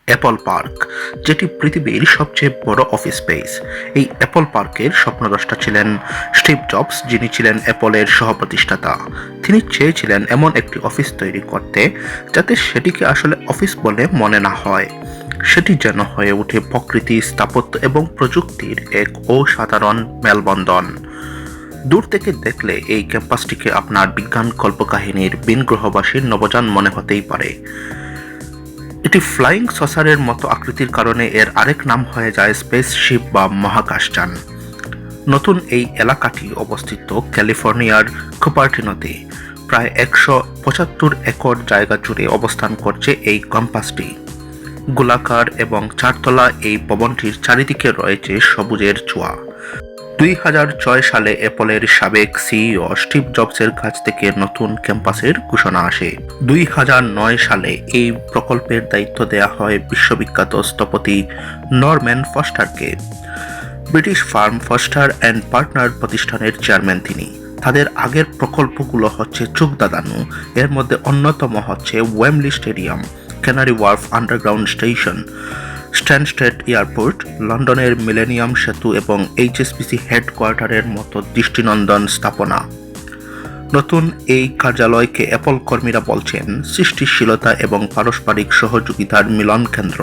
Apple park, যেটি পৃথিবীর সবচেয়ে বড় অফিস স্পেস। এই অ্যাপল পার্কের স্বপ্নদ্রষ্টা ছিলেন স্টিভ জবস, যিনি ছিলেন অ্যাপলের সহ-প্রতিষ্ঠাতা। তিনি চেয়েছিলেন এমন একটি অফিস তৈরি করতে যাতে সেটিকে আসলে অফিস বলে মনে না হয়। সেটি যেন হয়ে ওঠে প্রকৃতি, স্থাপত্য এবং প্রযুক্তির এক অসাধারণ মেলবন্ধন। দূর থেকে দেখলে এই ক্যাম্পাসটিকে আপনার বিজ্ঞান কল্পকাহিনীর ভিনগ্রহবাসীর নবযান মনে হতেই পারে। এটি ফ্লাইং সসারের মতো আকৃতির কারণে এর আরেক নাম হয়ে যায় স্পেসশিপ বা মহাকাশযান। নতুন এই এলাকাটি অবস্থিত ক্যালিফোর্নিয়ার কুপারটিনোতে। প্রায় 175 একর জায়গা জুড়ে অবস্থান করছে এই ক্যাম্পাসটি। গোলাকার এবং চারতলা এই ভবনটির চারিদিকে রয়েছে সবুজের ছোঁয়া। 2006 সালে অ্যাপলের সাবেক সিইও স্টিভ জবসের কাছ থেকে নতুন ক্যাম্পাসের ঘোষণা আসে। 2009 সালে এই প্রকল্পের দায়িত্ব দেয়া হয় বিশ্ববিখ্যাত স্থপতি নরম্যান ফস্টারকে। British firm Foster and partner প্রতিষ্ঠানের চেয়ারম্যান তিনি। তাদের আগের প্রকল্পগুলো হচ্ছে চোখ দাদানো, এর মধ্যে অন্যতম হচ্ছে Wembley stadium, Canary Wharf underground station, Stansted airport, লন্ডনের মিলেনিয়াম সেতু এবং এইচএসবিসি হেডকোয়ার্টারের মতো দৃষ্টিনন্দন স্থাপনা। নতুন এই কার্যালয়কে অ্যাপল কর্মীরা বলছেন সৃষ্টিশীলতা এবং পারস্পরিক সহযোগিতার মিলন কেন্দ্র।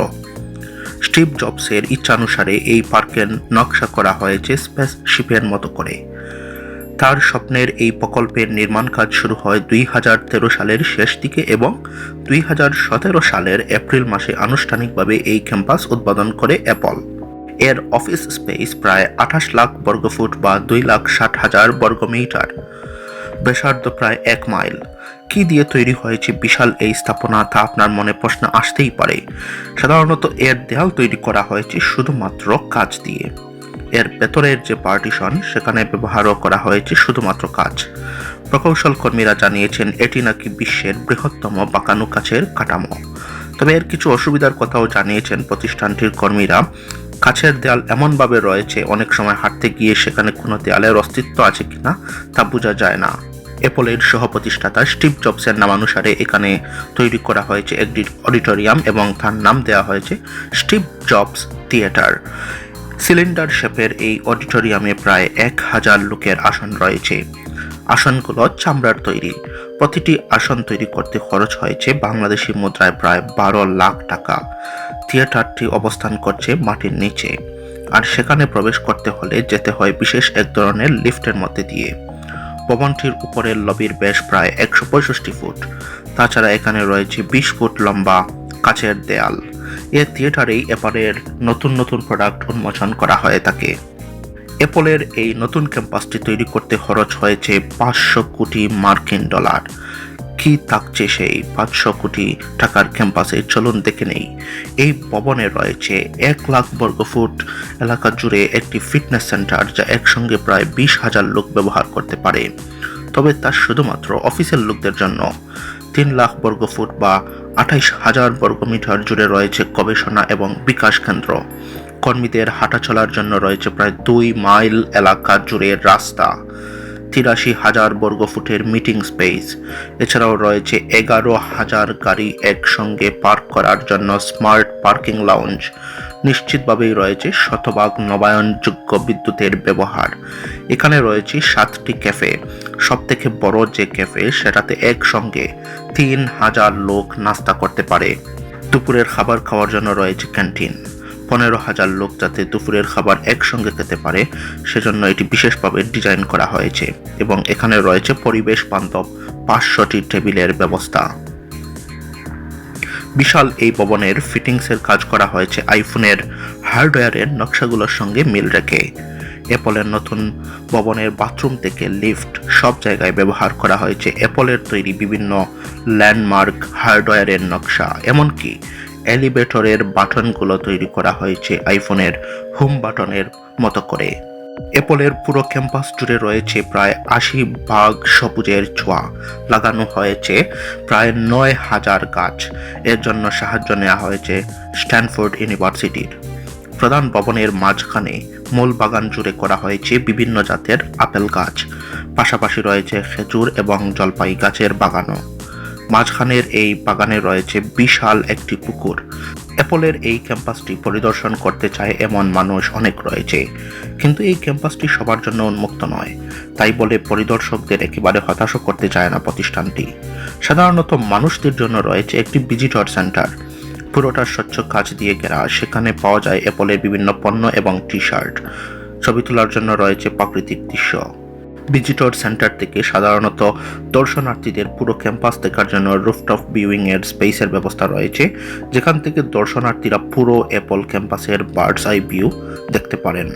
স্টিভ জবসের ইচ্ছানুসারে এই পার্কের নকশা করা হয়েছে স্পেসশিপের মতো করে। তার স্বপ্নের এই প্রকল্পের নির্মাণ কাজ শুরু হয় 2013 সালের শেষ দিকে এবং 2017 সালের এপ্রিল মাসে আনুষ্ঠানিকভাবে এই ক্যাম্পাস উদ্বোধন করে অ্যাপল। এর অফিস স্পেস প্রায় 28 লাখ বর্গফুট বা 2,60,000 বর্গমিটার, ব্যাসার্ধ প্রায় 1 মাইল। কি দিয়ে তৈরি হয়েছে বিশাল এই স্থাপনা, তা আপনার মনে প্রশ্ন আসতেই পারে। সাধারণত এর দেয়াল তৈরি করা হয়েছে শুধুমাত্র কাঁচ দিয়ে। এর ভেতরের যে পার্টিশন, সেখানে ব্যবহারও করা হয়েছে শুধুমাত্র কাঁচ। প্রকৌশল কর্মীরা জানিয়েছেন এটি নাকি বিশ্বের বৃহত্তম বাঁকানো কাচের কাঠামো। তবে এর কিছু অসুবিধার কথাও জানিয়েছেন প্রতিষ্ঠানটির কর্মীরা। কাছের দেয়াল এমনভাবে রয়েছে, অনেক সময় হাঁটতে গিয়ে সেখানে কোনো দেয়ালের অস্তিত্ব আছে কিনা তা বোঝা যায় না। অ্যাপলের সহ-প্রতিষ্ঠাতা স্টিভ জবসের নামানুসারে এখানে তৈরি করা হয়েছে একটি অডিটোরিয়াম এবং তার নাম দেওয়া হয়েছে স্টিভ জবস থিয়েটার। সিলিন্ডার শেপের এই অডিটোরিয়ামে প্রায় 1000 লোকের আসন রয়েছে। আসনগুলো চামড়ার তৈরি। প্রতিটি আসন তৈরি করতে খরচ হয়েছে বাংলাদেশি মুদ্রায় প্রায় 12 লাখ টাকা। থিয়েটারটি অবস্থান করছে মাটির নিচে, আর সেখানে প্রবেশ করতে হলে যেতে হয় বিশেষ এক ধরনের লিফটের মধ্যে দিয়ে। ভবনটির উপরের লবির ব্যাস প্রায় 165 ফুট। তাছাড়া এখানে রয়েছে 20 ফুট লম্বা কাচের দেয়াল। এই থিয়েটারেই অ্যাপলের নতুন নতুন প্রোডাক্ট উন্মোচন করা হয়ে থাকে। অ্যাপলের এই নতুন ক্যাম্পাসটি তৈরি করতে খরচ হয়েছে $500 কোটি। কি থাকছে সেই 500 কোটি টাকার ক্যাম্পাসে, চলুন দেখে নেই। এই ভবনে রয়েছে 1 লাখ বর্গফুট এলাকা জুড়ে একটি ফিটনেস সেন্টার, যা একসঙ্গে প্রায় 20,000 লোক ব্যবহার করতে পারে। তবে তা শুধুমাত্র অফিসের লোকদের জন্য। 3 লাখ বর্গফুট বা 28,000 বর্গমিটার জুড়ে রয়েছে গবেষণা এবং বিকাশ কেন্দ্র। কর্মীদের হাঁটা চলার জন্য রয়েছে প্রায় 2 মাইল এলাকা জুড়ে রাস্তা। 83,000 বর্গফুটের মিটিং স্পেস। এছাড়াও রয়েছে 11,000 গাড়ি একসঙ্গে পার্ক করার জন্য স্মার্ট পার্কিং লাউঞ্জ। নিশ্চিতভাবেই রয়েছে শতভাগ নবায়নযোগ্য বিদ্যুতের ব্যবহার। এখানে রয়েছে 7টি ক্যাফে। সবথেকে বড় যে ক্যাফে, সেটাতে একসঙ্গে 3,000 লোক নাস্তা করতে পারে। দুপুরের খাবার খাওয়ার জন্য রয়েছে ক্যান্টিন। 15,000 লোক যাতে দুপুরের খাবার একসঙ্গে খেতে পারে, সেজন্য এটি বিশেষভাবে ডিজাইন করা হয়েছে এবং এখানে রয়েছে পরিবেশ বান্ধব 500টি টেবিলের ব্যবস্থা। বিশাল এই ভবনের ফিটিংসের কাজ করা হয়েছে আইফোনের হার্ডওয়্যারের নকশাগুলোর সঙ্গে মিল রেখে। অ্যাপলের নতুন ভবনের বাথরুম থেকে লিফট, সব জায়গায় ব্যবহার করা হয়েছে অ্যাপলের তৈরি বিভিন্ন ল্যান্ডমার্ক হার্ডওয়্যারের নকশা। এমনকি এলিভেটরের বাটনগুলো তৈরি করা হয়েছে আইফোনের হোম বাটনের মতো করে। অ্যাপলের পুরো ক্যাম্পাস জুড়ে রয়েছে প্রায় 80% সবুজের ছোঁয়া। লাগানো হয়েছে প্রায় 9,000 গাছ। এর জন্য সাহায্য নেওয়া হয়েছে স্ট্যানফোর্ড ইউনিভার্সিটির। প্রধান ভবনের মাঝখানে মূল বাগান জুড়ে করা হয়েছে বিভিন্ন জাতের আপেল গাছ। পাশাপাশি রয়েছে খেজুর এবং জলপাই গাছের বাগানও। মাঝখানের এই বাগানে রয়েছে বিশাল একটি পুকুর। অ্যাপলের এই ক্যাম্পাসটি পরিদর্শন করতে চায় এমন মানুষ অনেক রয়েছে, কিন্তু এই ক্যাম্পাসটি সবার জন্য উন্মুক্ত নয়। তাই বলে পরিদর্শকদের একেবারে হতাশও করতে চায় না প্রতিষ্ঠানটি। সাধারণত মানুষদের জন্য রয়েছে একটি ভিজিটর সেন্টার, পুরোটা স্বচ্ছ কাঁচ দিয়ে ঘেরা। সেখানে পাওয়া যায় অ্যাপলের বিভিন্ন পণ্য এবং টি শার্ট। ছবি তোলার জন্য রয়েছে প্রাকৃতিক দৃশ্য। ভিজিটর সেন্টার থেকে সাধারণত দর্শনার্থীদের পুরো ক্যাম্পাস দেখার জন্য রুফটপ ভিউইং এর স্পেসের ব্যবস্থা রয়েছে, যেখান থেকে দর্শনার্থীরা পুরো অ্যাপল ক্যাম্পাসের বার্ডস আই ভিউ দেখতে পারেন।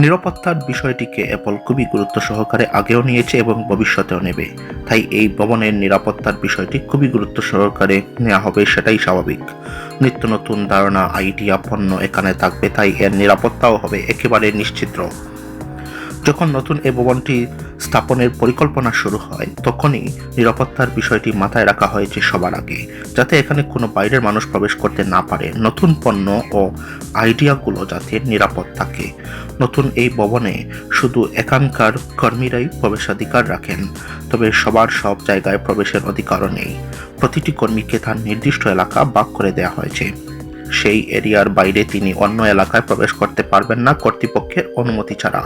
নিরাপত্তার বিষয়টিকে অ্যাপল খুবই গুরুত্ব সহকারে আগেও নিয়েছে এবং ভবিষ্যতেও নেবে। তাই এই ভবনের নিরাপত্তার বিষয়টি খুবই গুরুত্ব সহকারে নেওয়া হবে, সেটাই স্বাভাবিক। নিত্য নতুন ধারণা, আইডিয়া, পণ্য এখানে থাকবে, তাই এর নিরাপত্তাও হবে একেবারে নিশ্চিত। যখন নতুন এই ভবনটি স্থাপনের পরিকল্পনা শুরু হয়, তখনই নিরাপত্তার বিষয়টি মাথায় রাখা হয়েছে সবার আগে, যাতে এখানে কোনো বাইরের মানুষ প্রবেশ করতে না পারে। নতুন পণ্য ও আইডিয়াগুলো যাতে নিরাপদ থাকে। নতুন এই ভবনে শুধু এখানকার কর্মীরাই প্রবেশাধিকার রাখেন, তবে সবার সব জায়গায় প্রবেশের অধিকারও নেই। প্রতিটি কর্মীকে তার নির্দিষ্ট এলাকা ভাগ করে দেওয়া হয়েছে। সেই এরিয়ার বাইরে তিনি অন্য এলাকায় প্রবেশ করতে পারবেন না কর্তৃপক্ষের অনুমতি ছাড়া।